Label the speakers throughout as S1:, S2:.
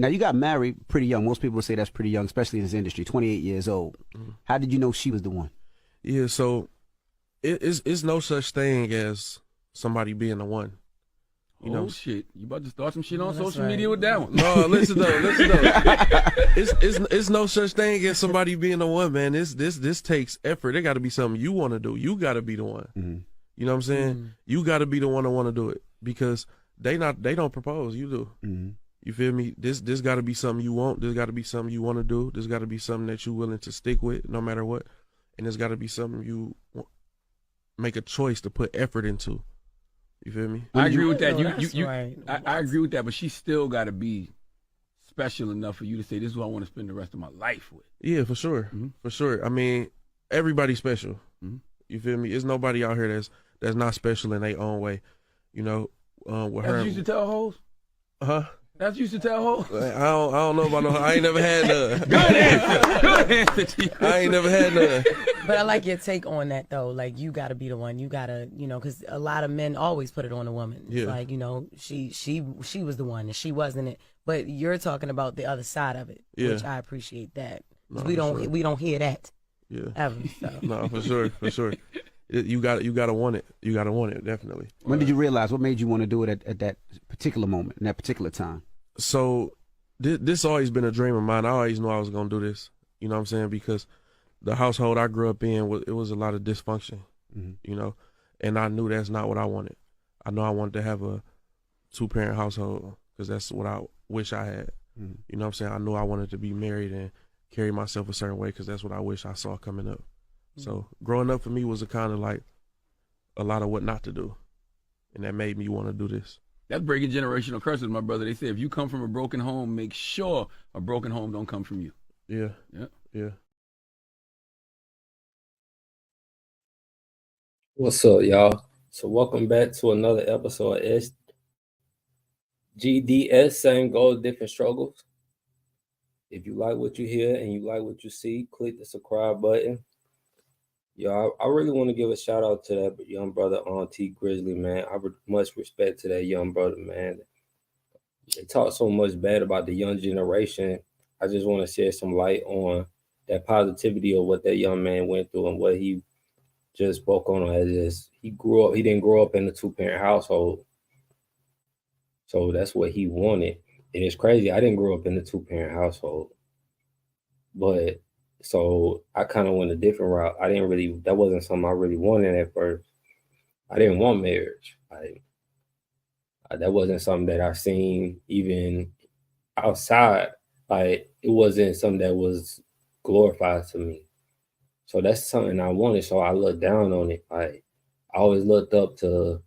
S1: Now you got married pretty young. Most people would say that's pretty young, especially in this industry. 28 years old. How did you know she was the one?
S2: Yeah, so it's no such thing as somebody being the one. You know,
S3: shit! You about to start some shit on
S4: That's
S3: social
S4: right.
S3: media with that one?
S2: no, listen though. It's no such thing as somebody being the one, man. This takes effort. It got to be something you want to do. You got to be the one.
S1: Mm-hmm.
S2: You know what I'm saying? You got to be the one to want to do it because they don't propose. You do.
S1: Mm-hmm.
S2: You feel me? This got to be something you want. This got to be something you want to do. This got to be something that you're willing to stick with no matter what. And it's got to be something you make a choice to put effort into. You feel me?
S3: I agree with that.
S4: Right.
S3: I agree with that, but she still got to be special enough for you to say, "This is who I want to spend the rest of my life with."
S2: Yeah, for sure, for sure. I mean, everybody's special. You feel me? There's nobody out here that's not special in their own way. You know, with
S3: That's
S2: her.
S3: what you used to tell hoes.
S2: Huh?
S3: That's what you used to tell hoes.
S2: I don't know about no. I ain't never had none.
S3: Good answer. Good answer to you.
S2: I ain't never had none.
S4: But I like your take on that though. Like you got to be the one. You got to, because a lot of men always put it on a woman. It's like, she was the one and she wasn't it. But you're talking about the other side of it, which I appreciate that.
S2: No,
S4: we don't hear that.
S2: Yeah.
S4: Ever. So.
S2: No, for sure. You got to want it. You got to want it, definitely.
S1: When did you realize? What made you want to do it at that particular moment, in that particular time?
S2: So this always been a dream of mine. I always knew I was gonna do this. You know what I'm saying? Because the household I grew up in it was a lot of dysfunction. You know, and I knew that's not what I wanted. I know I wanted to have a 2-parent household because that's what I wish I had. You know what I'm saying? I knew I wanted to be married and carry myself a certain way because that's what I wish I saw coming up. So growing up for me was a kind of like a lot of what not to do, and that made me want to do this.
S3: That's breaking generational curses, my brother. They say if you come from a broken home, make sure a broken home don't come from you.
S2: Yeah.
S5: What's up, y'all? So welcome back to another episode of Sgds, same goals, different struggles. If you like what you hear and you like what you see, click the subscribe button. Y'all, I really want to give a shout out to that young brother on T Grizzly, man. I much respect to that young brother, man. They talk so much bad about the young generation. I just want to shed some light on that positivity of what that young man went through and what he just spoke on as he didn't grow up in a 2-parent household. So that's what he wanted. And it's crazy. I didn't grow up in a 2-parent household. But so I kind of went a different route. That wasn't something I really wanted at first. I didn't want marriage. That wasn't something that I seen even outside. It wasn't something that was glorified to me. So that's something I wanted. So I looked down on it. I always looked up to,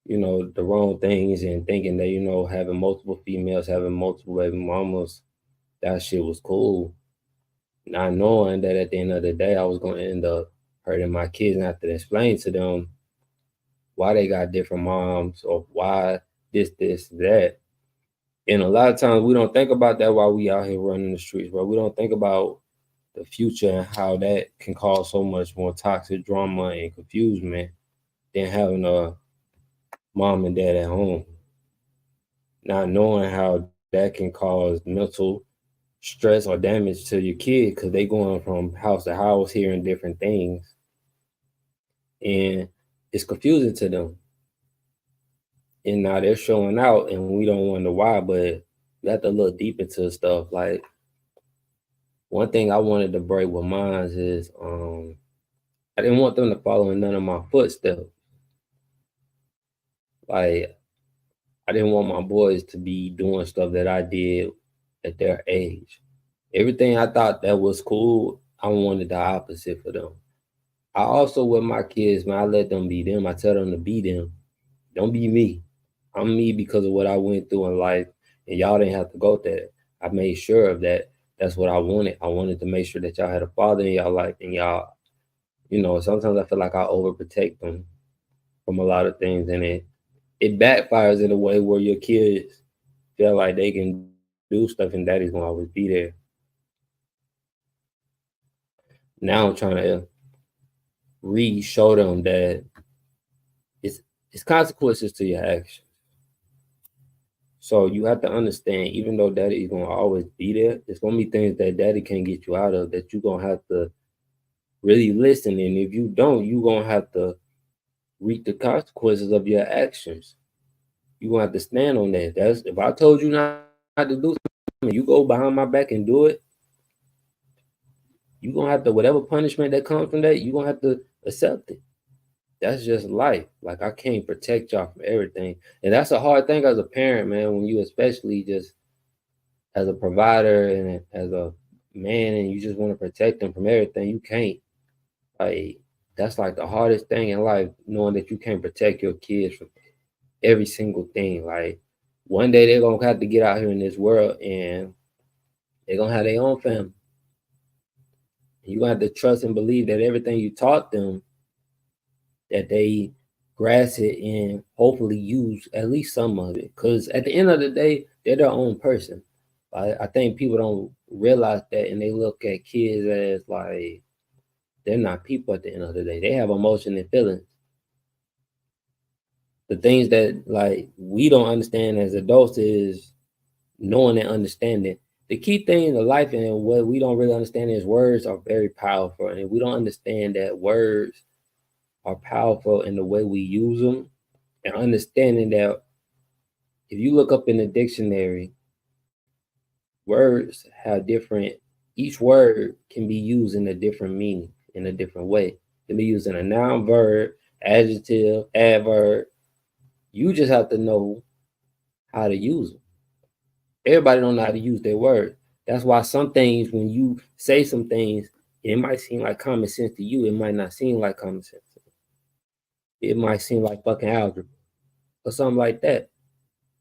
S5: the wrong things and thinking that, having multiple females, having multiple baby mamas, that shit was cool. Not knowing that at the end of the day, I was going to end up hurting my kids and have to explain to them why they got different moms or why this, that. And a lot of times we don't think about that while we out here running the streets, but we don't think about the future and how that can cause so much more toxic drama and confusion than having a mom and dad at home. Not knowing how that can cause mental stress or damage to your kid because they going from house to house hearing different things. And it's confusing to them. And now they're showing out and we don't wonder why, but you have to look deep into stuff. Like one thing I wanted to break with mine is I didn't want them to follow in none of my footsteps. I didn't want my boys to be doing stuff that I did at their age. Everything I thought that was cool, I wanted the opposite for them. I also, with my kids, man, I let them be them. I tell them to be them. Don't be me. I'm me because of what I went through in life, and y'all didn't have to go through that. I made sure of that. That's what I wanted. I wanted to make sure that y'all had a father in y'all life, and y'all, sometimes I feel like I overprotect them from a lot of things, and it backfires in a way where your kids feel like they can do stuff and daddy's gonna always be there. Now I'm trying to show them that it's consequences to your actions. So you have to understand, even though daddy is gonna always be there, there's gonna be things that daddy can't get you out of that you're gonna have to really listen. And if you don't, you're gonna have to reap the consequences of your actions. You're gonna have to stand on that. That's if I told you not to do something, you go behind my back and do it, you're gonna have to, whatever punishment that comes from that, you're gonna have to accept it. That's just life. Like, I can't protect y'all from everything. And that's a hard thing as a parent, man, when you, especially just as a provider and as a man, and you just want to protect them from everything. You can't. Like, that's like the hardest thing in life, knowing that you can't protect your kids from every single thing. Like, one day they're gonna have to get out here in this world and they're gonna have their own family. You have to trust and believe that everything you taught them, that they grasp it and hopefully use at least some of it. Because at the end of the day, they're their own person. I think people don't realize that, and they look at kids as like they're not people at the end of the day. They have emotion and feelings. The things that like we don't understand as adults is knowing and understanding. The key thing in life and what we don't really understand is words are very powerful. And if we don't understand that words are powerful in the way we use them, and understanding that if you look up in the dictionary, words have different, each word can be used in a different meaning, in a different way. It can be used in a noun, verb, adjective, adverb. You just have to know how to use them. Everybody don't know how to use their words. That's why some things, when you say some things, it might seem like common sense to you. It might not seem like common sense. It might seem like fucking algebra or something like that.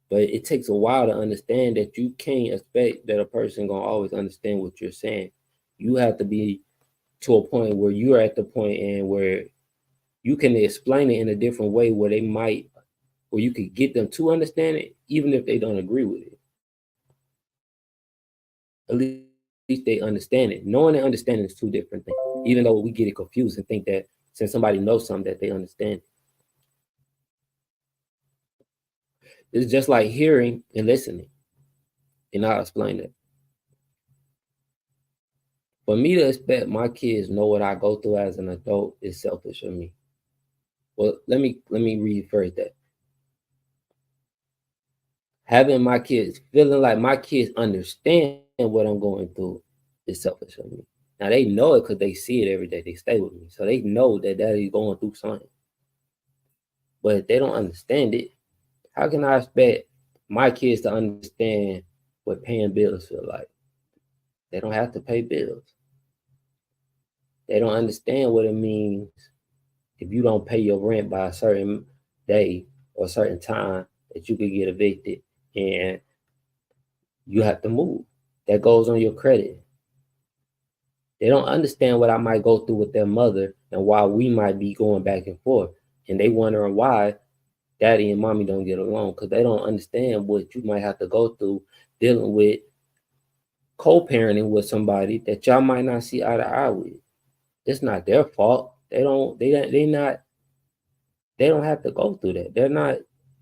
S5: But it takes a while to understand that you can't expect that a person gonna always understand what you're saying. You have to be to a point where you're at the point and where you can explain it in a different way where they might, where you could get them to understand it, even if they don't agree with it. At least they understand it. Knowing and understanding is two different things. Even though we get it confused and think that since somebody knows something that they understand. It's just like hearing and listening. And I'll explain it. For me to expect my kids know what I go through as an adult is selfish of me. Well, let me rephrase that. Having my kids, feeling like my kids understand what I'm going through is selfish of me. Now they know it because they see it every day. They stay with me. So they know that daddy's going through something. But if they don't understand it, how can I expect my kids to understand what paying bills feel like? They don't have to pay bills. They don't understand what it means if you don't pay your rent by a certain day or a certain time that you could get evicted and you have to move. That goes on your credit. They don't understand what I might go through with their mother and why we might be going back and forth. And they wondering why daddy and mommy don't get along, because they don't understand what you might have to go through dealing with co-parenting with somebody that y'all might not see eye to eye with. It's not their fault. They don't have to go through that. They're not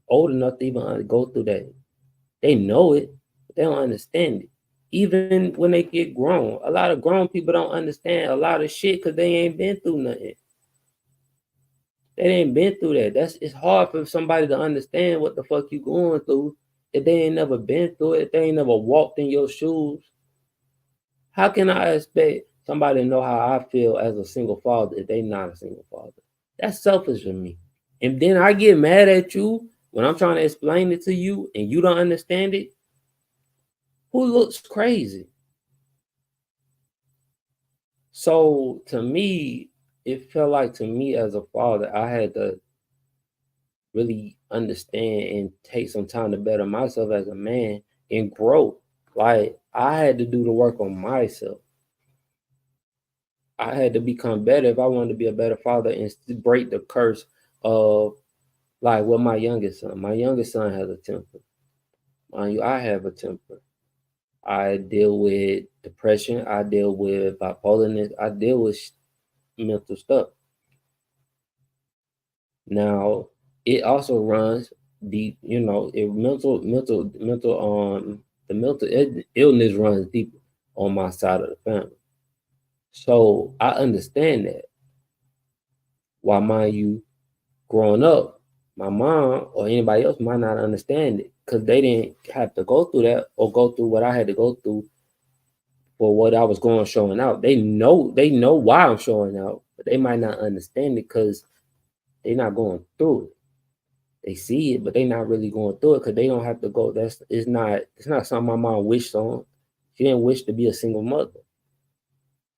S5: old enough to even go through that. They know it, but they don't understand it. Even when they get grown, a lot of grown people don't understand a lot of shit because they ain't been through nothing. They ain't been through that. It's hard for somebody to understand what the fuck you going through if they ain't never been through it, if they ain't never walked in your shoes. How can I expect somebody to know how I feel as a single father if they not a single father? That's selfish of me. And then I get mad at you when I'm trying to explain it to you and you don't understand it. Who looks crazy? So to me, it felt like to me as a father, I had to really understand and take some time to better myself as a man and grow. Like, I had to do the work on myself. I had to become better if I wanted to be a better father and break the curse of like what my youngest son. My youngest son has a temper. Mind you, I have a temper. I deal with depression. I deal with bipolarness. I deal with mental stuff. Now, it also runs deep. You know, the mental illness runs deep on my side of the family. So I understand that. Why, mind you, growing up, my mom or anybody else might not understand it because they didn't have to go through that or go through what I had to go through for what I was going showing out. They know why I'm showing out, but they might not understand it because they're not going through it. They see it, but they're not really going through it because they don't have to go. It's not something my mom wished on. She didn't wish to be a single mother.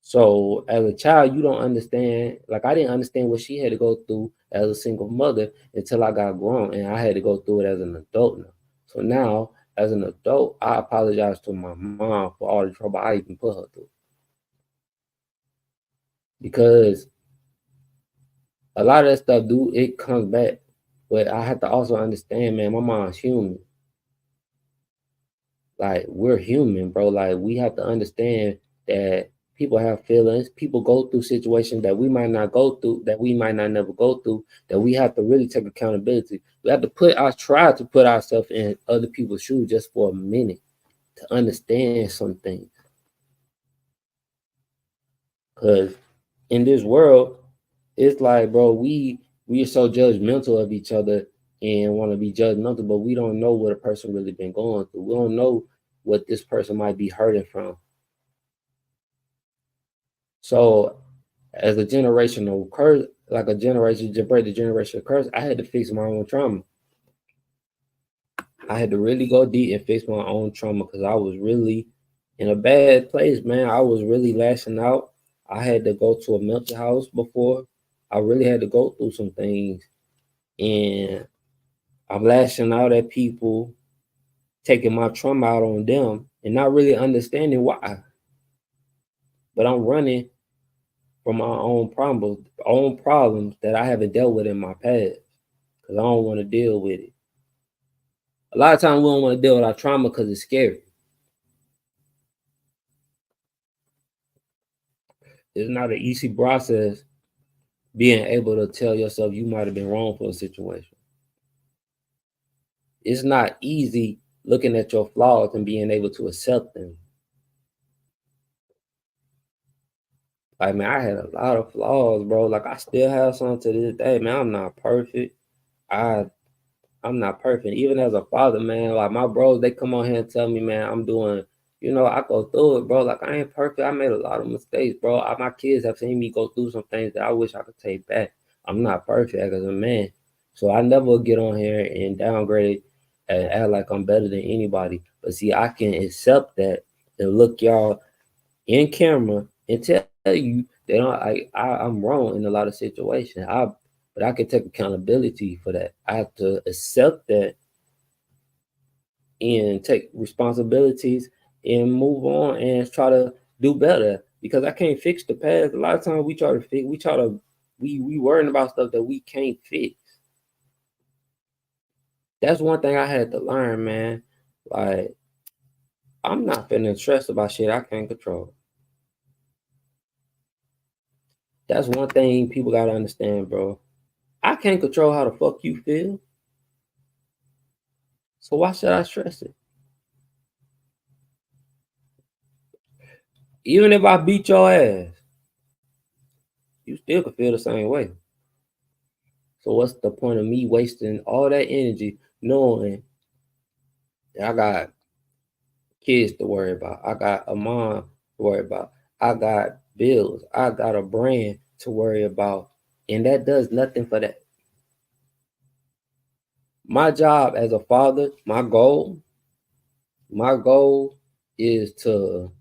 S5: So as a child, you don't understand. Like I didn't understand what she had to go through as a single mother until I got grown, and I had to go through it as an adult now. So now, as an adult, I apologize to my mom for all the trouble I even put her through, because a lot of that stuff it comes back. But I have to also understand, man, my mom's human. Like we're human, bro. Like we have to understand that people have feelings. People go through situations that we might not go through, that we might not never go through, that we have to really take accountability. We have to try to put ourselves in other people's shoes just for a minute to understand some things. Cause in this world, it's like, bro, we are so judgmental of each other and want to be judgmental, but we don't know what a person really been going through. We don't know what this person might be hurting from. So as a generational curse, like a generation to break the generational curse, I had to fix my own trauma. I had to really go deep and fix my own trauma because I was really in a bad place, man. I was really lashing out. I had to go to a mental house before. I really had to go through some things, and I'm lashing out at people, taking my trauma out on them, and not really understanding why. But I'm running from my own problems that I haven't dealt with in my past, because I don't want to deal with it. A lot of times we don't want to deal with our trauma because it's scary. It's not an easy process being able to tell yourself you might have been wrong for a situation. It's not easy looking at your flaws and being able to accept them. Like, man, I had a lot of flaws, bro. Like, I still have some to this day, man. I'm not perfect. I'm not perfect. Even as a father, man, like my bros, they come on here and tell me, man, I'm doing, I go through it, bro. Like I ain't perfect. I made a lot of mistakes, bro. My kids have seen me go through some things that I wish I could take back. I'm not perfect as a man. So I never get on here and downgrade and act like I'm better than anybody. But see, I can accept that and look y'all in camera and tell you that I'm wrong in a lot of situations. But I can take accountability for that. I have to accept that and take responsibilities and move on and try to do better, because I can't fix the past. A lot of times we worrying about stuff that we can't fix. That's one thing I had to learn, man. Like, I'm not finna stress about shit I can't control. That's one thing people gotta understand, bro. I can't control how the fuck you feel. So why should I stress it? Even if I beat your ass, you still could feel the same way. So what's the point of me wasting all that energy knowing that I got kids to worry about, I got a mom to worry about, I got bills, I got a brand to worry about, and that does nothing for that. My job as a father, my goal is to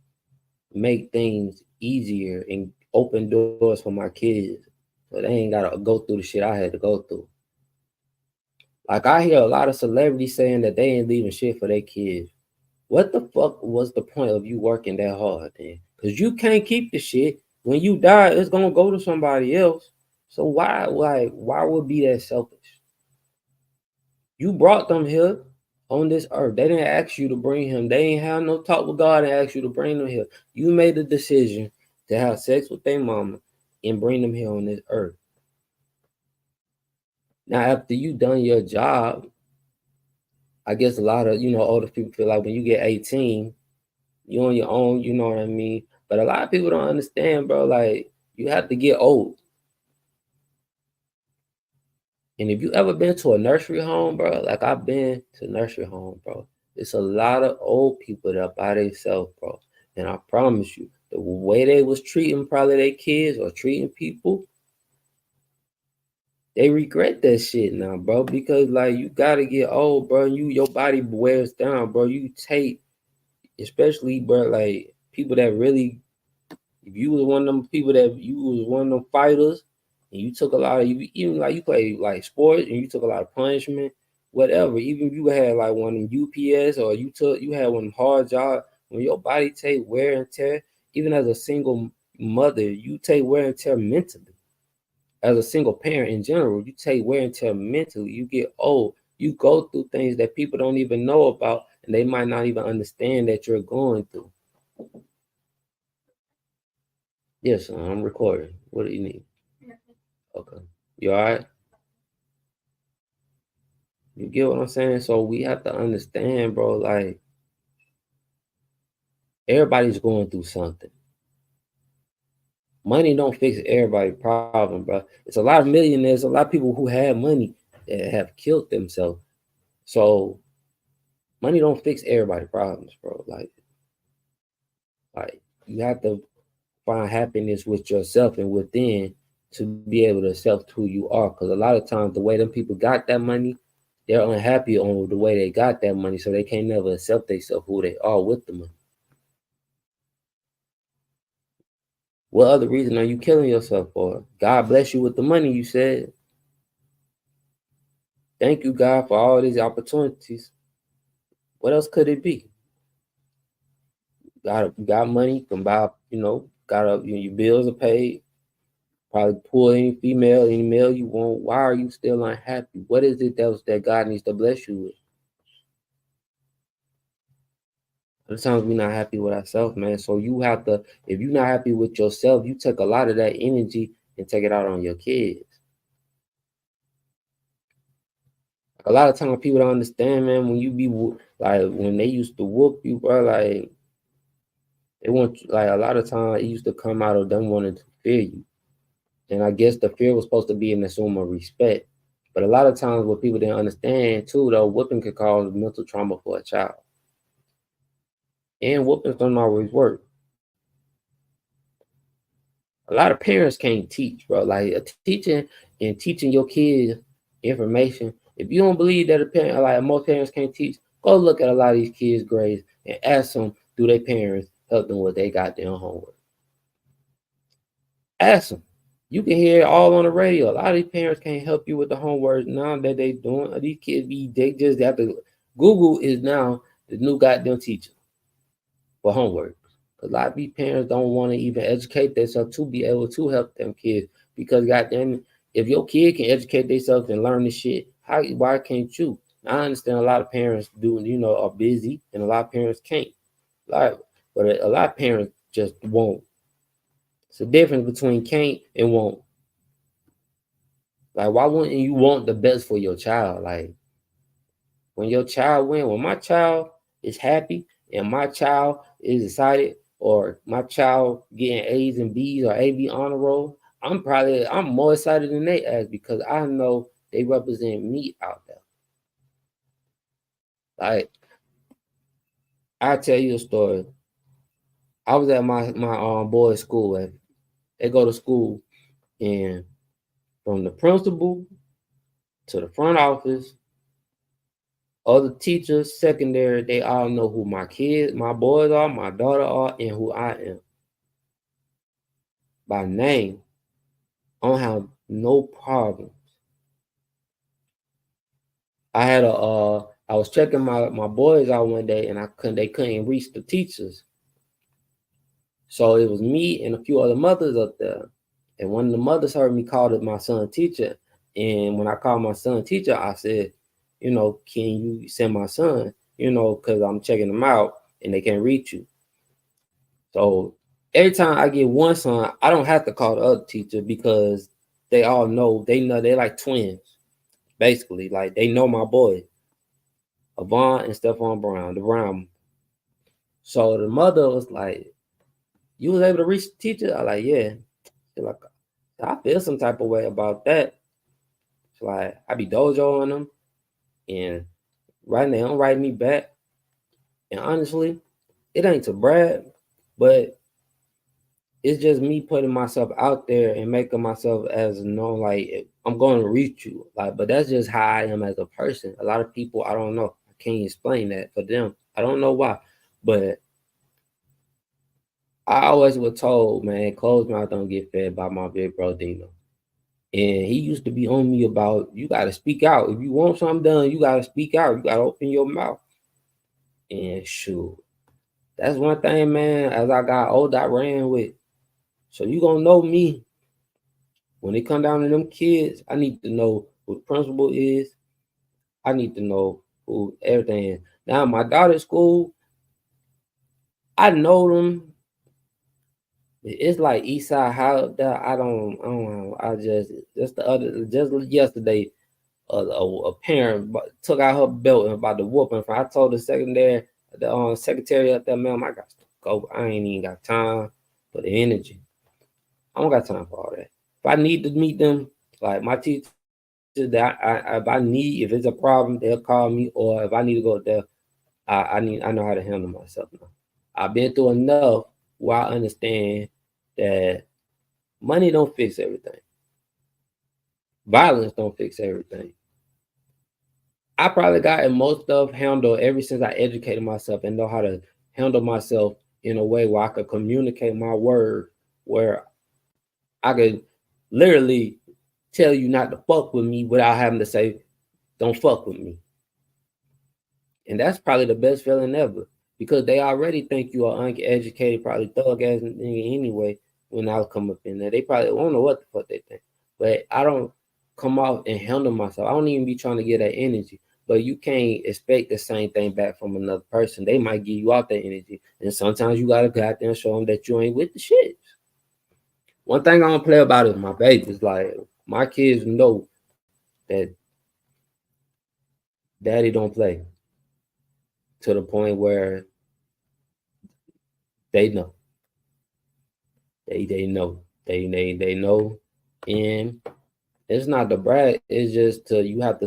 S5: make things easier and open doors for my kids so they ain't gotta go through the shit I had to go through. Like, I hear a lot of celebrities saying that they ain't leaving shit for their kids. What the fuck was the point of you working that hard then? Because you can't keep the shit. When you die, it's gonna go to somebody else. So why would be that selfish? You brought them here on this earth. They didn't ask you to bring him. They ain't have no talk with God and ask you to bring them here. You made a decision to have sex with their mama and bring them here on this earth. Now, after you done your job, I guess a lot of, older people feel like when you get 18, you're on your own, you know what I mean? But a lot of people don't understand, bro. Like, you have to get old. And if you ever been to a nursery home, bro, like I've been to nursery home, bro, it's a lot of old people that are by themselves, bro. And I promise you, the way they was treating probably their kids or treating people, they regret that shit now, bro. Because like you gotta get old, bro. Your body wears down, bro. You take, especially, bro, like people that really, if you was one of them people that you was one of them fighters and you took a lot of, even like you play like sports and you took a lot of punishment, whatever, even if you had like one of them UPS or you had one of them hard jobs, when your body take wear and tear, even as a single mother, you take wear and tear mentally. As a single parent in general, you take wear and tear mentally. You get old. You go through things that people don't even know about and they might not even understand that you're going through. Yes, I'm recording. What do you need? Okay. You all right? You get what I'm saying? So we have to understand, bro, like everybody's going through something. Money don't fix everybody's problem, bro. It's a lot of millionaires, a lot of people who have money that have killed themselves. So money don't fix everybody's problems, bro. Like you have to find happiness with yourself and within to be able to accept who you are. Because a lot of times the way them people got that money, they're unhappy on the way they got that money, so they can't never accept themselves who they are with the money. What other reason are you killing yourself for? God bless you with the money, you said. Thank you, God, for all these opportunities. What else could it be? Got money, can buy, your bills are paid. Probably pull any female, any male you want. Why are you still unhappy? What is it that God needs to bless you with? Sometimes we're not happy with ourselves, man. So you have to, if you're not happy with yourself, you take a lot of that energy and take it out on your kids. A lot of times people don't understand, man, when you be like, when they used to whoop you, bro, like, they want, like, a lot of times it used to come out of them wanting to fear you. And I guess the fear was supposed to be in the form of respect. But a lot of times what people didn't understand too, though, whooping could cause mental trauma for a child. And whoopings don't always work. A lot of parents can't teach, bro. Like teaching your kids information. If you don't believe that a parent, like most parents can't teach, go look at a lot of these kids' grades and ask them, do their parents help them with their goddamn homework? Ask them. You can hear it all on the radio. A lot of these parents can't help you with the homework now that they doing. These kids they just have to. Google is now the new goddamn teacher for homework. A lot of these parents don't want to even educate themselves to be able to help them kids because goddamn, if your kid can educate themselves and learn this shit, why can't you? I understand a lot of parents are busy and a lot of parents can't. But a lot of parents just won't. It's the difference between can't and won't. Like, why wouldn't you want the best for your child? Like, when your child when my child is happy and my child is excited, or my child getting A's and B's or AB honor roll, I'm more excited than they ask because I know they represent me out there. Like, I'll tell you a story. I was at my boys' school, and they go to school, and from the principal to the front office, other teachers, secondary, they all know who my boys are, my daughter are, and who I am. By name. I don't have no problems. I was checking my boys out one day and they couldn't reach the teachers. So it was me and a few other mothers up there. And one of the mothers heard me call my son teacher. And when I called my son teacher, I said, can you send my son, because I'm checking them out and they can't reach you. So every time I get one son, I don't have to call the other teacher because they all know, they're like twins, basically. Like, they know my boy. Avant and Stephon Brown, the Brown. So the mother was like, "You was able to reach the teacher?" I like, "Yeah." She's like, "I feel some type of way about that." She's like, "I be dojoing them, and right now, don't write me back." And honestly, it ain't to brag, but it's just me putting myself out there and making myself as known, like I'm going to reach you. Like, but that's just how I am as a person. A lot of people, I don't know. I can't explain that for them. I don't know why. But I always was told, man, closed mouth don't get fed by my big bro Dino. And he used to be on me about you gotta speak out. If you want something done, you gotta speak out. You gotta open your mouth. And shoot. That's one thing, man. As I got older, I ran with. So you gonna know me. When it come down to them kids, I need to know who the principal is. I need to know who everything is. Now my daughter's school, I know them. It's like Eastside High up there. I don't know. Just yesterday, a parent took out her belt and about to whoop her. I told the secretary up there, ma'am, I got to go. I ain't even got time for the energy. I don't got time for all that. If I need to meet them, like my teacher, that if it's a problem, they'll call me, or if I need to go there, I know how to handle myself now. I've been through enough where I understand that money don't fix everything. Violence don't fix everything. I probably gotten most stuff handled ever since I educated myself and know how to handle myself in a way where I could communicate my word, where I could literally tell you not to fuck with me without having to say, don't fuck with me. And that's probably the best feeling ever, because they already think you are uneducated, probably thug ass nigga anyway. When I come up in there, they probably won't know what the fuck they think. But I don't come out and handle myself. I don't even be trying to get that energy. But you can't expect the same thing back from another person. They might give you out that energy, and sometimes you gotta go out there and show them that you ain't with the shit. One thing I don't play about is my babies. Like my kids know that daddy don't play, to the point where they know. They know. They know. And it's not the brag, it's just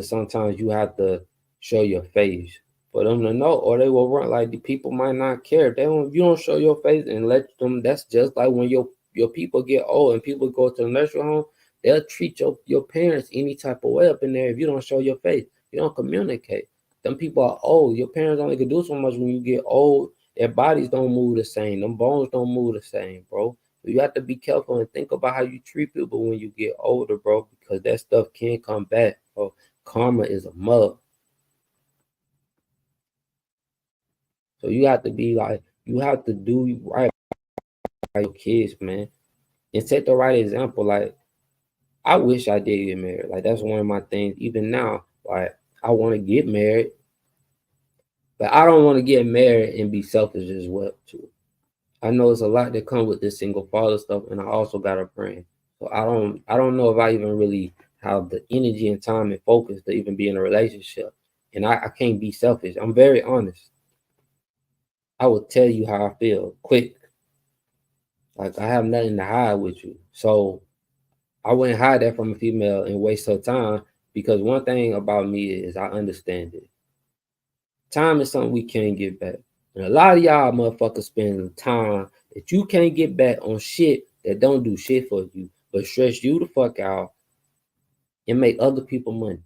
S5: sometimes you have to show your face for them to know, or they will run. Like the people might not care. If you don't show your face and let them, that's just like when your people get old and people go to the nursing home, they'll treat your parents any type of way up in there if you don't show your face. You don't communicate. Them people are old. Your parents only can do so much when you get old. Their bodies don't move the same. Them bones don't move the same, bro. You have to be careful and think about how you treat people when you get older, bro, because that stuff can't come back, bro. Karma is a mug. So you have to be like, you have to do right by your kids, man, and set the right example. Like, I wish I did get married. Like, that's one of my things. Even now, like, I want to get married, but I don't want to get married and be selfish as well, too. I know it's a lot that comes with this single father stuff, and I also got a friend. So I don't know if I even really have the energy and time and focus to even be in a relationship. And I can't be selfish. I'm very honest. I will tell you how I feel quick. Like I have nothing to hide with you. So I wouldn't hide that from a female and waste her time, because one thing about me is I understand it. Time is something we can't get back. And a lot of y'all motherfuckers spend time that you can't get back on shit that don't do shit for you, but stress you the fuck out and make other people money.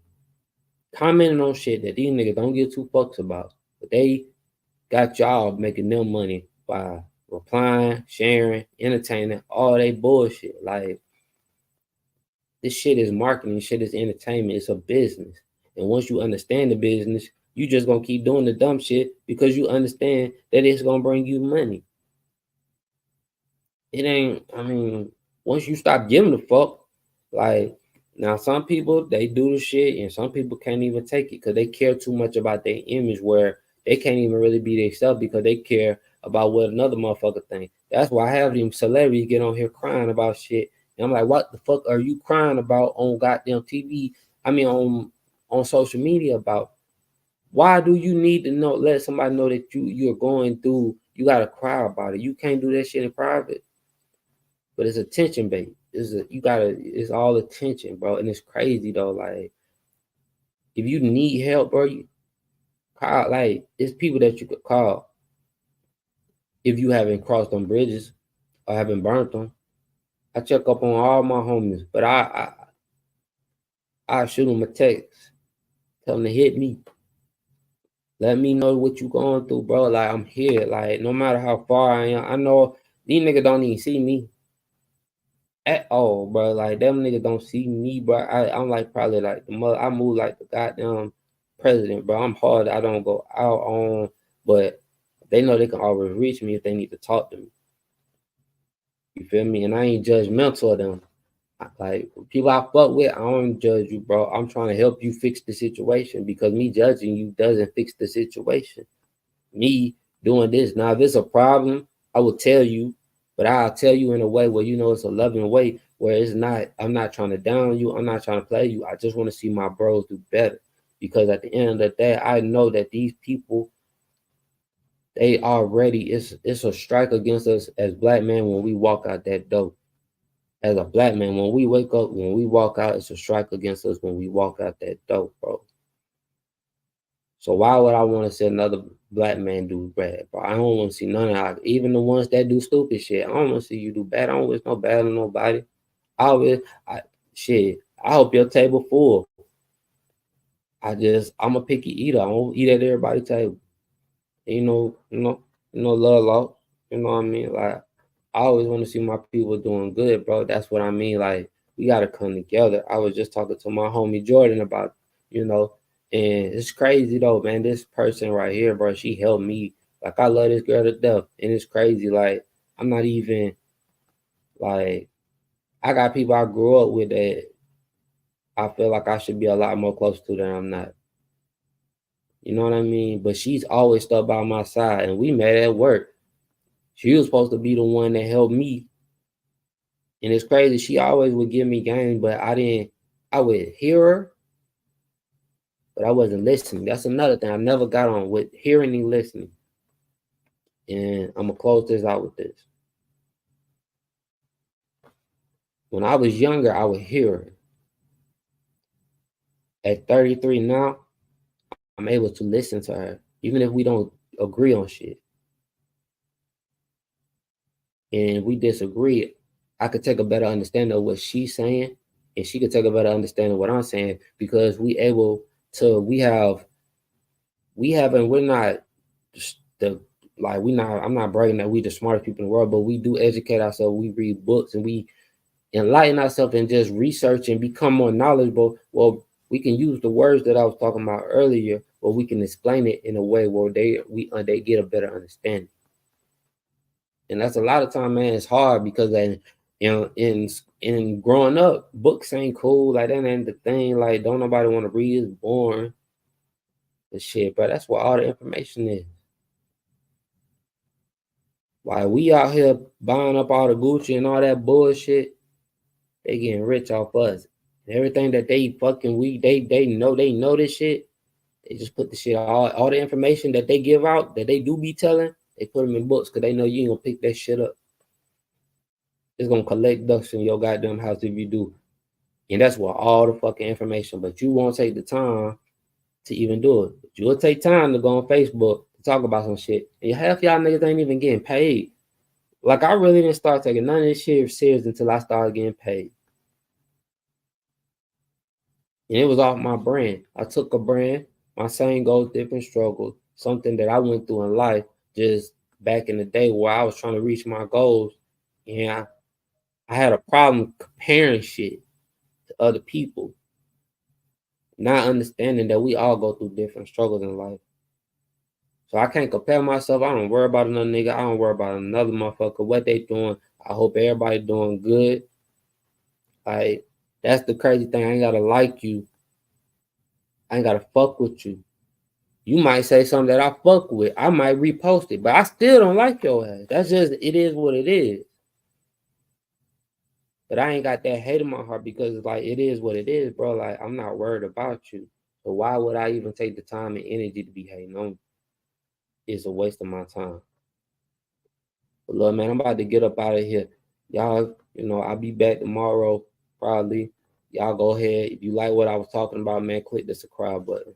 S5: Commenting on shit that these niggas don't give two fucks about. But they got y'all making them money by replying, sharing, entertaining, all they bullshit. Like, this shit is marketing, shit is entertainment, it's a business. And once you understand the business, you just gonna keep doing the dumb shit because you understand that it's gonna bring you money. It ain't, I mean, once you stop giving a fuck, like, now some people, they do the shit and some people can't even take it because they care too much about their image, where they can't even really be themselves because they care about what another motherfucker think. That's why I have them celebrities get on here crying about shit. And I'm like, what the fuck are you crying about on goddamn TV? I mean, on social media about? Why do you need to let somebody know that you're going through, you gotta cry about it? You can't do that shit in private. But it's attention bait. It's all attention, bro. And it's crazy though. Like, if you need help, bro, you call, like, it's people that you could call if you haven't crossed them bridges or haven't burnt them. I check up on all my homies, but I shoot them a text, tell them to hit me. Let me know what you going through, bro. Like, I'm here. Like, no matter how far I am, I know these niggas don't even see me at all, bro. Like, them niggas don't see me, bro. I'm like probably like the mother. I move like the goddamn president, bro. I'm hard. I don't go out on, but they know they can always reach me if they need to talk to me. You feel me? And I ain't judgmental of them. Like, people I fuck with, I don't judge you, bro. I'm trying to help you fix the situation, because me judging you doesn't fix the situation. Me doing this, now if it's a problem, I will tell you, but I'll tell you in a way where, you know, it's a loving way, where it's not, I'm not trying to down you, I'm not trying to play you. I just want to see my bros do better, because at the end of the day, I know that these people, they already, it's a strike against us as black men when we walk out that door. As a black man, when we wake up, when we walk out, it's a strike against us when we walk out that door, bro. So why would I want to see another black man do bad, bro? I don't want to see none of that. Even the ones that do stupid shit, I don't want to see you do bad. I don't wish no bad on nobody. I hope your table full. I'm a picky eater. I won't eat at everybody's table. Love law. You know what I mean? Like, I always want to see my people doing good, bro. That's what I mean. Like, we gotta come together. I was just talking to my homie Jordan about, and it's crazy though, man. This person right here, bro, she helped me. Like, I love this girl to death, and it's crazy. Like, I'm not even like, I got people I grew up with that I feel like I should be a lot more close to than I'm not. You know what I mean? But she's always stuck by my side, and we met at work. She was supposed to be the one that helped me. And it's crazy. She always would give me game, but I would hear her, but I wasn't listening. That's another thing I never got on with hearing and listening. And I'm going to close this out with this. When I was younger, I would hear her. At 33 now, I'm able to listen to her, even if we don't agree on shit. And we disagree, I could take a better understanding of what she's saying, and she could take a better understanding of what I'm saying, because we're not I'm not bragging that we the smartest people in the world, but we do educate ourselves. We read books and we enlighten ourselves and just research and become more knowledgeable. Well, we can use the words that I was talking about earlier, or we can explain it in a way where they get a better understanding. And that's a lot of time, man. It's hard because in growing up, books ain't cool. Like, that ain't the thing. Like, don't nobody want to read. It's boring. The shit, but that's where all the information is. While we out here buying up all the Gucci and all that bullshit, they getting rich off us. And everything that they know this shit. They just put the shit, all the information that they give out, that they do be telling, they put them in books, because they know you ain't gonna pick that shit up. It's gonna collect dust in your goddamn house if you do. And that's where all the fucking information, but you won't take the time to even do it. But you'll take time to go on Facebook to talk about some shit. And half y'all niggas ain't even getting paid. Like, I really didn't start taking none of this shit serious until I started getting paid. And it was off my brand. I took a brand, my same goals, different struggles, something that I went through in life just back in the day where I was trying to reach my goals. And I had a problem comparing shit to other people, not understanding that we all go through different struggles in life. So I can't compare myself. I don't worry about another nigga. I don't worry about another motherfucker, what they doing. I hope everybody doing good. Like, that's the crazy thing. I ain't gotta like you. I ain't gotta fuck with you. You might say something that I fuck with. I might repost it, but I still don't like your ass. That's just, it is what it is. But I ain't got that hate in my heart, because it's like, it is what it is, bro. Like, I'm not worried about you. So why would I even take the time and energy to be hating on? It's a waste of my time. But look, man, I'm about to get up out of here. Y'all, I'll be back tomorrow, probably. Y'all go ahead. If you like what I was talking about, man, click the subscribe button.